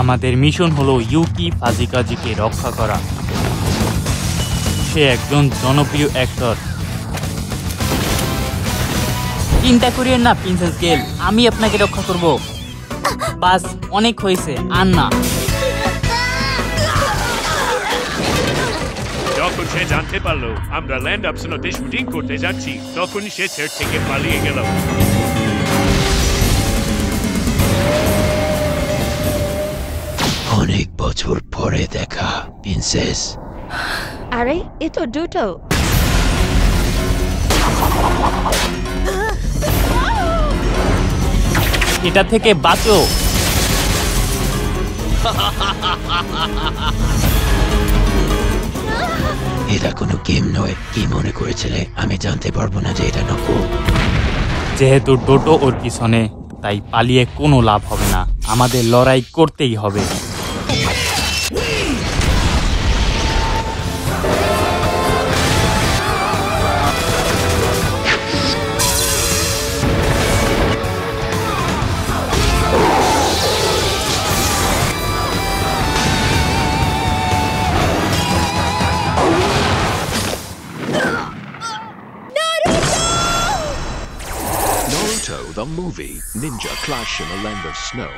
আমাদের মিশন হলো ইউকি ফাজিকাজিকে রক্ষা করা। সে একজন জনপ্রিয় অ্যাক্টর। চিন্তা করিয়েন না প্রিন্সেস গেল, আমি আপনাকে রক্ষা করব। বাস অনেক হয়েছে, আর না। যখন সে জানতে পারলো আমরা ল্যান্ড আপসনোতে শুটিং করতে যাচ্ছি, তখন সে সেট থেকে পালিয়ে গেল। অনেক বছর পরে দেখা প্রিন্সেস। আরে এ তো দুটো। এটা থেকে বাঁচো। এটা কোনো গেম নয়। কি মনে করেছিলে আমি জানতে পারবো না যে এটা নকল? যেহেতু ডোটো ওর পিছনে, তাই পালিয়ে কোনো লাভ হবে না। আমাদের লড়াই করতেই হবে। Naruto the movie, Ninja Clash in a Land of Snow.